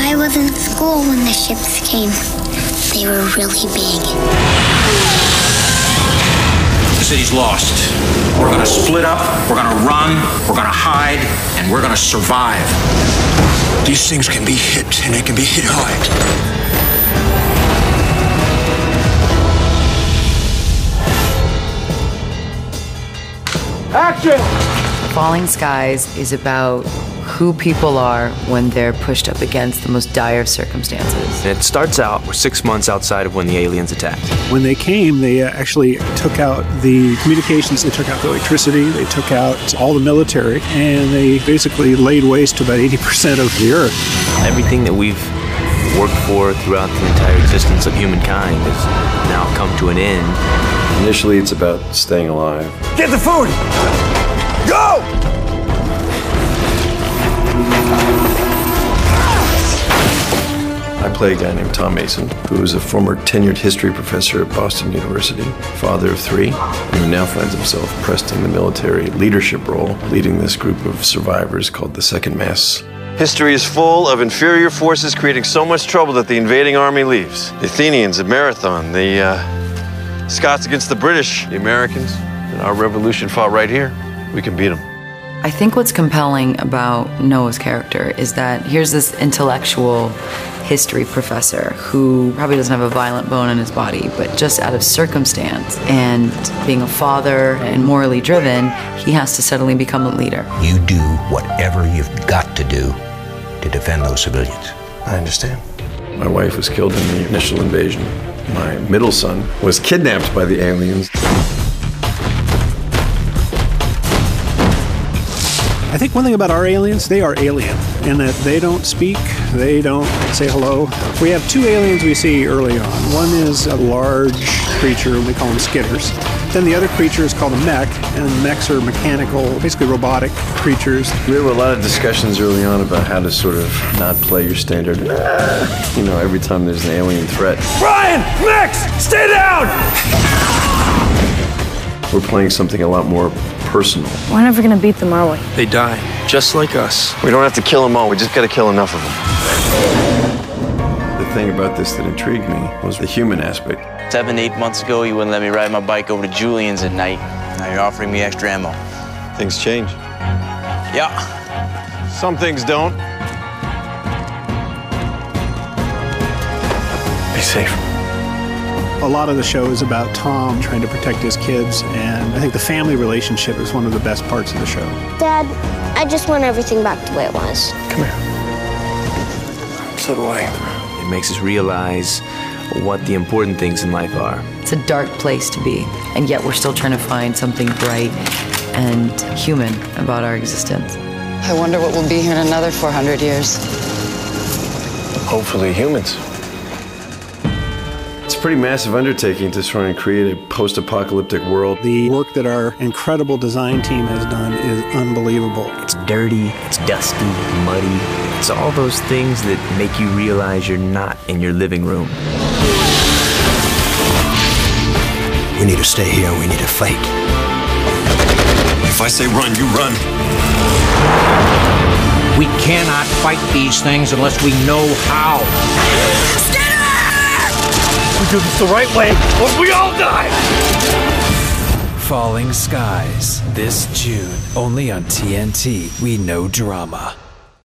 I was in school when the ships came. They were really big. The city's lost. We're gonna split up, we're gonna run, we're gonna hide, and we're gonna survive. These things can be hit, and they can be hit hard. Action! Falling Skies is about who people are when they're pushed up against the most dire of circumstances. It starts out, we're 6 months outside of when the aliens attacked. When they came, they actually took out the communications, they took out the electricity, they took out all the military, and they basically laid waste to about 80% of the Earth. Everything that we've worked for throughout the entire existence of humankind has now come to an end. Initially, it's about staying alive. Get the food! Go! I play a guy named Tom Mason, who is a former tenured history professor at Boston University, father of 3, and who now finds himself pressed in the military leadership role, leading this group of survivors called the Second Mass. History is full of inferior forces creating so much trouble that the invading army leaves. The Athenians at Marathon, the Scots against the British, the Americans, and our revolution fought right here. We can beat them. I think what's compelling about Noah's character is that here's this intellectual history professor who probably doesn't have a violent bone in his body, but just out of circumstance and being a father and morally driven, he has to suddenly become a leader. You do whatever you've got to do to defend those civilians. I understand. My wife was killed in the initial invasion. My middle son was kidnapped by the aliens. I think one thing about our aliens, they are alien, in that they don't speak, they don't say hello. We have 2 aliens we see early on. One is a large creature, they call them skitters. Then the other creature is called a mech, and mechs are mechanical, basically robotic creatures. We have a lot of discussions early on about how to sort of not play your standard, you know, every time there's an alien threat. Brian! Max! Stay down! We're playing something a lot more personal. We're never gonna beat them, are we? They die, just like us. We don't have to kill them all, we just gotta kill enough of them. The thing about this that intrigued me was the human aspect. 7, 8 months ago, you wouldn't let me ride my bike over to Julian's at night. Now you're offering me extra ammo. Things change. Yeah. Some things don't. Be safe. A lot of the show is about Tom trying to protect his kids, and I think the family relationship is one of the best parts of the show. Dad, I just want everything back the way it was. Come here. So do I. It makes us realize what the important things in life are. It's a dark place to be, and yet we're still trying to find something bright and human about our existence. I wonder what will be here in another 400 years. Hopefully humans. It's a pretty massive undertaking to try and create a post-apocalyptic world. The work that our incredible design team has done is unbelievable. It's dirty, it's dusty, muddy. It's all those things that make you realize you're not in your living room. We need to stay here, we need to fight. If I say run, you run. We cannot fight these things unless we know how. We do this the right way, or we all die! Falling Skies, this June, only on TNT. We know drama.